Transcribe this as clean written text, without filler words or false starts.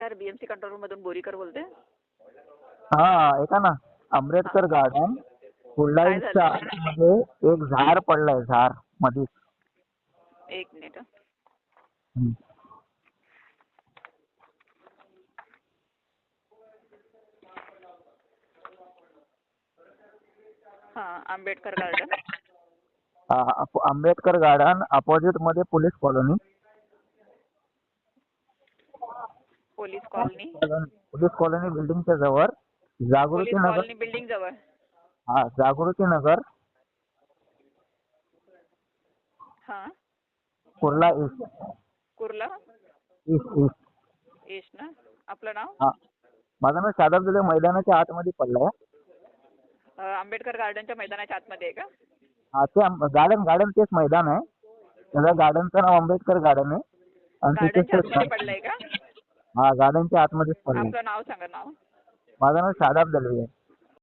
Sir BMC control room मधून बोरीकर बोलते. हा ऐका ना, आंबेडकर गार्डन फुलडाईच्या झालं? आतमध्ये एक झाड पडलंय, झाड मध्ये. एक मिनिट. हा, Ambedkar garden. Ambedkar garden opposite मध्ये police colony. Police colony. Police colony बिल्डिंगच्या जवळ Jagruti police Nagar. Colony building जवळ. हा, जागृती नगर हा, Kurla east. Kurla east east. East ना. आपलं नाव? हा, माझं नाव शादाब दिले. मैदानाच्या आतमध्ये पडलंय. आंबेडकर गार्डनच्या मैदानाच्या आतमध्ये आहे का? हा, ते गार्डन तेच मैदान आहे. त्याच्या गार्डनचं नाव आंबेडकर गार्डन आहे. आणि गार्डनच्या तिथे आतमध्ये पडलंय का? हा, गार्डनच्या आतमध्येच पडलंय. आपलं नाव सांगा. नाव? माझं नाव शादाब दलवी आहे.